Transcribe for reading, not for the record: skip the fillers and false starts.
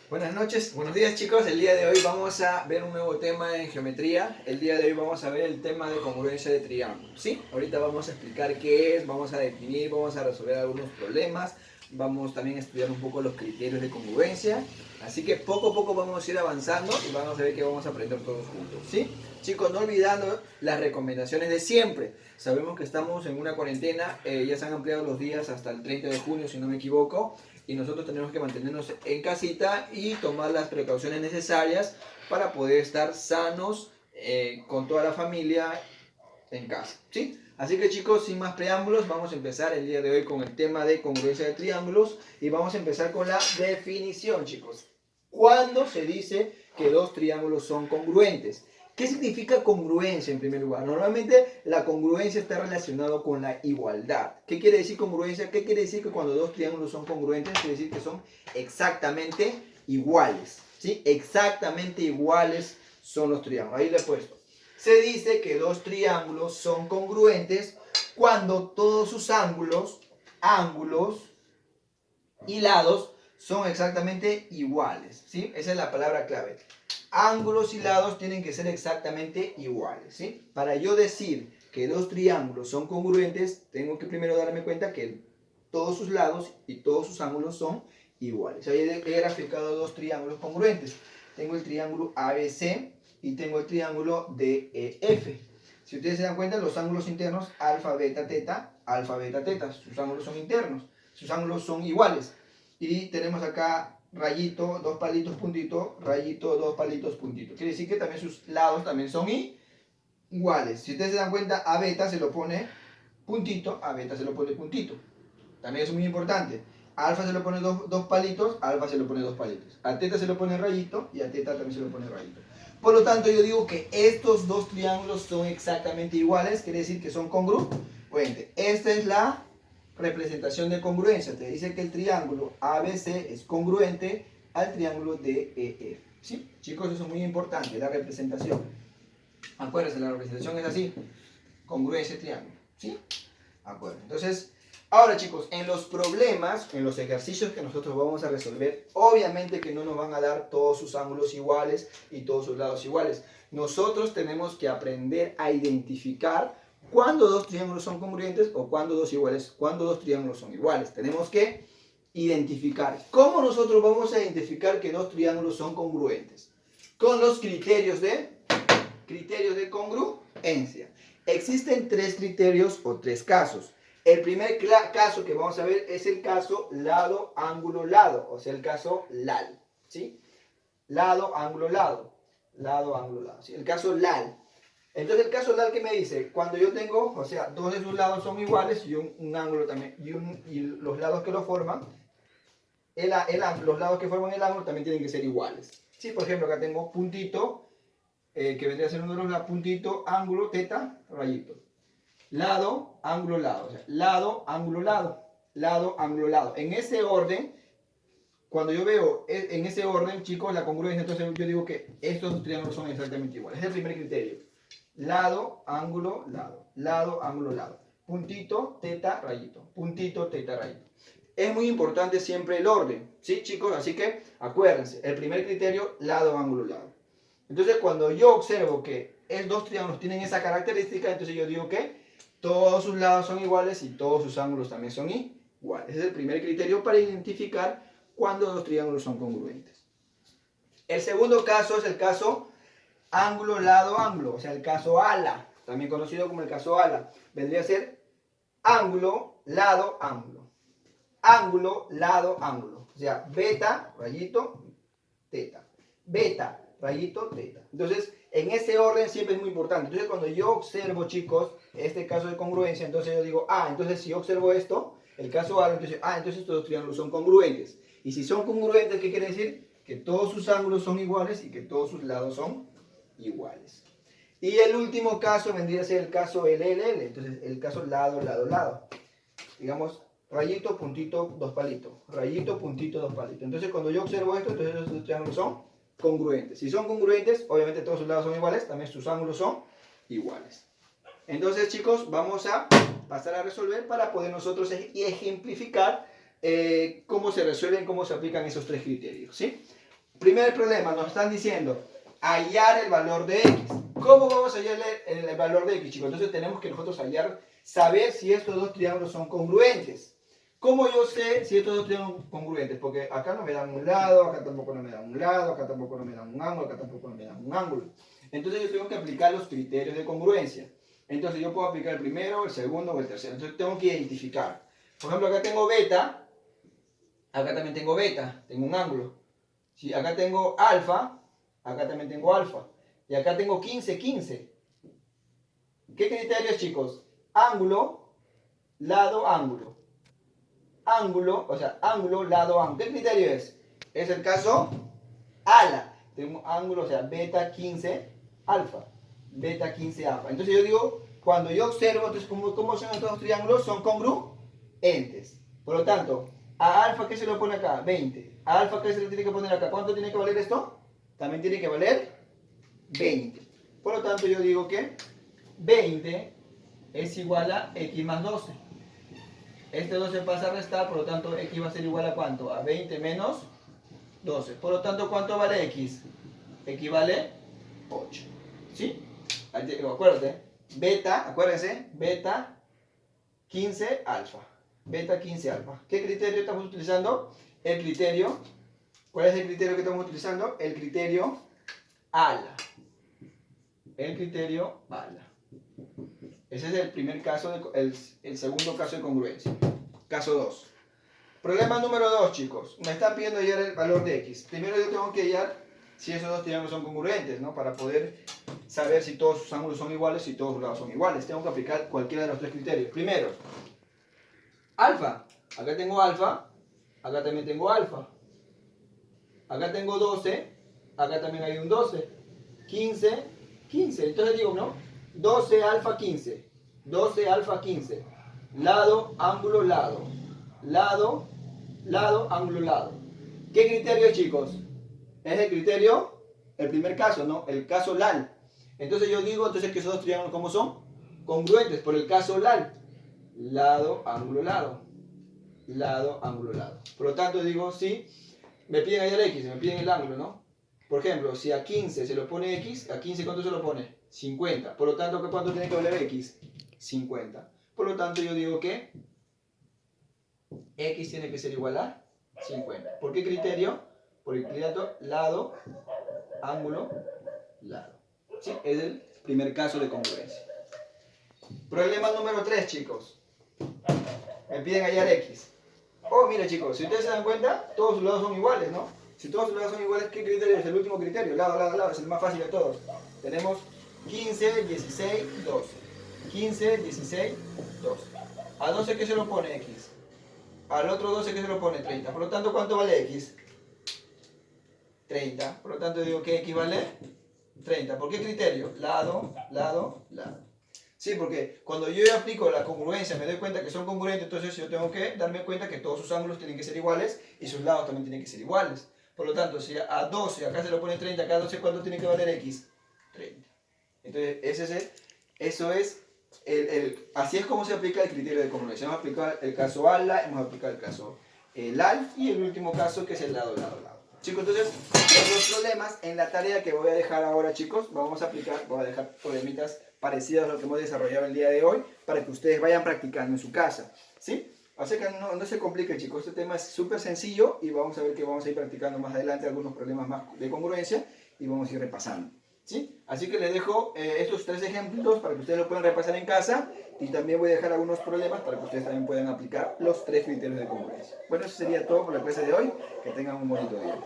Buenas noches, buenos días chicos. El día de hoy vamos a ver un nuevo tema en geometría. El día de hoy vamos a ver el tema de congruencia de triángulos. ¿Sí? Ahorita vamos a explicar qué es, vamos a definir, vamos a resolver algunos problemas. Vamos también a estudiar un poco los criterios de congruencia. Así que poco a poco vamos a ir avanzando y vamos a ver que vamos a aprender todos juntos. ¿Sí? Chicos, no olvidando las recomendaciones de siempre. Sabemos que estamos en una cuarentena, ya se han ampliado los días hasta el 30 de junio, si no me equivoco. Y nosotros tenemos que mantenernos en casita y tomar las precauciones necesarias para poder estar sanos con toda la familia en casa, ¿sí? Así que chicos, sin más preámbulos, vamos a empezar el día de hoy con el tema de congruencia de triángulos y vamos a empezar con la definición, chicos. ¿Cuándo se dice que dos triángulos son congruentes? ¿Qué significa congruencia en primer lugar? Normalmente la congruencia está relacionada con la igualdad. ¿Qué quiere decir congruencia? ¿Qué quiere decir que cuando dos triángulos son congruentes? Quiere decir que son exactamente iguales, ¿sí? Exactamente iguales son los triángulos. Ahí le he puesto. Se dice que dos triángulos son congruentes cuando todos sus ángulos y lados son exactamente iguales, ¿sí? Esa es la palabra clave. Ángulos y lados tienen que ser exactamente iguales, ¿sí? Para yo decir que dos triángulos son congruentes, tengo que primero darme cuenta que todos sus lados y todos sus ángulos son iguales. Ahí he graficado dos triángulos congruentes. Tengo el triángulo ABC y tengo el triángulo DEF. Si ustedes se dan cuenta, los ángulos internos, alfa, beta, teta, sus ángulos son internos, sus ángulos son iguales. Y tenemos acá rayito, dos palitos, puntito, rayito, dos palitos, puntito. Quiere decir que también sus lados también son iguales. Si ustedes se dan cuenta, a beta se lo pone puntito, a beta se lo pone puntito. También es muy importante. A alfa se lo pone dos palitos, a alfa se lo pone dos palitos. A teta se lo pone rayito y a teta también se lo pone rayito. Por lo tanto, yo digo que estos dos triángulos son exactamente iguales, quiere decir que son congruentes. Esta es la representación de congruencia. Te dice que el triángulo ABC es congruente al triángulo DEF. ¿Sí? Chicos, eso es muy importante, la representación. Acuérdense, la representación es así. Congruencia triángulo. ¿Sí? Acuerdo. Entonces, ahora chicos, en los problemas, en los ejercicios que nosotros vamos a resolver, obviamente que no nos van a dar todos sus ángulos iguales y todos sus lados iguales. Nosotros tenemos que aprender a identificar cuándo dos triángulos son congruentes o cuándo dos triángulos son iguales. Tenemos que identificar. ¿Cómo nosotros vamos a identificar que dos triángulos son congruentes? Con los criterios de congruencia. Existen tres criterios o tres casos. El primer caso que vamos a ver es el caso lado, ángulo, lado, o sea, el caso LAL, ¿sí? Lado, ángulo, lado, lado, ángulo, lado, ¿sí? El caso LAL. Entonces, el caso LAL, ¿qué me dice? Cuando yo tengo, o sea, dos de sus lados son iguales y un ángulo también, y los lados que lo forman, los lados que forman el ángulo también tienen que ser iguales. ¿Sí? Por ejemplo, acá tengo puntito, que vendría a ser uno de los lados, puntito, ángulo, teta, rayito. Lado, ángulo, lado. O sea, lado, ángulo, lado. Lado, ángulo, lado. En ese orden, cuando yo veo en ese orden, chicos, la congruencia, entonces yo digo que estos dos triángulos son exactamente iguales. Es el primer criterio. Lado, ángulo, lado. Lado, ángulo, lado. Puntito, teta, rayito. Puntito, teta, rayito. Es muy importante siempre el orden, ¿sí, chicos? Así que acuérdense, el primer criterio, lado, ángulo, lado. Entonces, cuando yo observo que dos triángulos tienen esa característica, entonces yo digo que todos sus lados son iguales y todos sus ángulos también son iguales. Ese es el primer criterio para identificar cuando dos triángulos son congruentes. El segundo caso es el caso ángulo, lado, ángulo, o sea, el caso ALA, también conocido como el caso ALA. Vendría a ser ángulo, lado, ángulo. Ángulo, lado, ángulo. O sea, beta, rayito, teta. Beta, rayito, teta. Entonces, en ese orden siempre es muy importante. Entonces, cuando yo observo, chicos, este caso de congruencia, entonces yo digo, entonces si yo observo esto, el caso A, entonces estos dos triángulos son congruentes. Y si son congruentes, ¿qué quiere decir? Que todos sus ángulos son iguales y que todos sus lados son iguales. Y el último caso vendría a ser el caso LLL, entonces el caso lado, lado, lado. Digamos, rayito, puntito, dos palitos. Rayito, puntito, dos palitos. Entonces, cuando yo observo esto, entonces esos dos triángulos son congruentes. Si son congruentes, obviamente todos sus lados son iguales, también sus ángulos son iguales. Entonces, chicos, vamos a pasar a resolver para poder nosotros ejemplificar cómo se resuelven, cómo se aplican esos tres criterios, ¿sí? Primer problema, nos están diciendo hallar el valor de x. ¿Cómo vamos a hallar el valor de x, chicos? Entonces tenemos que nosotros saber si estos dos triángulos son congruentes. ¿Cómo yo sé si estos dos triángulos son congruentes? Porque acá no me dan un lado, acá tampoco no me dan un lado, acá tampoco no me dan un ángulo, acá tampoco no me dan un ángulo. Entonces yo tengo que aplicar los criterios de congruencia. Entonces yo puedo aplicar el primero, el segundo o el tercero. Entonces tengo que identificar. Por ejemplo, acá tengo beta, acá también tengo beta, tengo un ángulo. Si acá tengo alfa, acá también tengo alfa. Y acá tengo 15, 15. ¿Qué criterios, chicos? Ángulo, lado, ángulo. Ángulo, o sea, ángulo, lado, ángulo. ¿Qué criterio es? Es el caso ala. Tengo ángulo, o sea, beta 15, alfa. Beta 15, alfa. Entonces yo digo, cuando yo observo, entonces, ¿cómo son estos triángulos? Son congruentes. Por lo tanto, a alfa, ¿qué se le pone acá? 20. A alfa, ¿qué se le tiene que poner acá? ¿Cuánto tiene que valer esto? También tiene que valer 20. Por lo tanto, yo digo que 20 es igual a x más 12. Este 12 pasa a restar, por lo tanto, x va a ser igual a ¿cuánto? A 20 menos 12. Por lo tanto, ¿cuánto vale x? X vale 8. ¿Sí? Acuérdate, beta, acuérdense, beta 15 alfa. Beta 15 alfa. ¿Qué criterio estamos utilizando? El criterio, ¿cuál es el criterio que estamos utilizando? El criterio ALA. El criterio ALA. Ese es el primer caso, el segundo caso de congruencia. Caso 2. Problema número 2, chicos. Me están pidiendo hallar el valor de x. Primero yo tengo que hallar si esos dos triángulos son congruentes, ¿no? Para poder saber si todos sus ángulos son iguales, si todos sus lados son iguales. Tengo que aplicar cualquiera de los tres criterios. Primero, alfa. Acá tengo alfa. Acá también tengo alfa. Acá tengo 12. Acá también hay un 12. 15, 15. Entonces digo, ¿no? 12 alfa 15. 12 alfa 15. Lado, ángulo, lado. Lado, lado, ángulo, lado. ¿Qué criterio, chicos? Es el criterio, el primer caso, ¿no? El caso LAL. Entonces yo digo entonces que esos dos triángulos, ¿cómo son? Congruentes por el caso LAL. Lado, ángulo, lado. Lado, ángulo, lado. Por lo tanto digo, sí, me piden hallar x, me piden el ángulo, ¿no? Por ejemplo, si a 15 se lo pone x, a 15 ¿cuánto se lo pone? 50. Por lo tanto, ¿cuánto tiene que valer x? 50. Por lo tanto, yo digo que x tiene que ser igual a 50. ¿Por qué criterio? Por el criterio lado, ángulo, lado. ¿Sí? Es el primer caso de congruencia. Problema número 3, chicos. Me piden hallar x. Oh, mira, chicos, si ustedes se dan cuenta, todos los lados son iguales, ¿no? Si todos los lados son iguales, ¿qué criterio es el último criterio? Lado, lado, lado, es el más fácil de todos. Tenemos 15, 16, 12. 15, 16, 12. ¿A 12 qué se lo pone x? Al otro 12 que se lo pone 30. Por lo tanto, ¿cuánto vale x? 30. Por lo tanto, digo que x vale 30. ¿Por qué criterio? Lado, lado, lado. Sí, porque cuando yo aplico la congruencia, me doy cuenta que son congruentes, entonces yo tengo que darme cuenta que todos sus ángulos tienen que ser iguales y sus lados también tienen que ser iguales. Por lo tanto, si a 12 acá se lo pone 30, acá a 12 ¿cuánto tiene que valer x? 30. Entonces, así es como se aplica el criterio de congruencia. Hemos aplicado el caso ALA, hemos aplicado el caso LAL y el último caso que es el lado, lado, lado. Chicos, entonces, los problemas en la tarea que voy a dejar ahora, chicos, voy a dejar problemitas parecidos a lo que hemos desarrollado el día de hoy para que ustedes vayan practicando en su casa, ¿sí? Así que no se compliquen, chicos, este tema es súper sencillo y vamos a ver que vamos a ir practicando más adelante algunos problemas más de congruencia y vamos a ir repasando, ¿sí? Así que les dejo estos 3 ejemplos para que ustedes lo puedan repasar en casa y también voy a dejar algunos problemas para que ustedes también puedan aplicar los 3 criterios de congruencia. Bueno, eso sería todo por la clase de hoy. Que tengan un bonito día.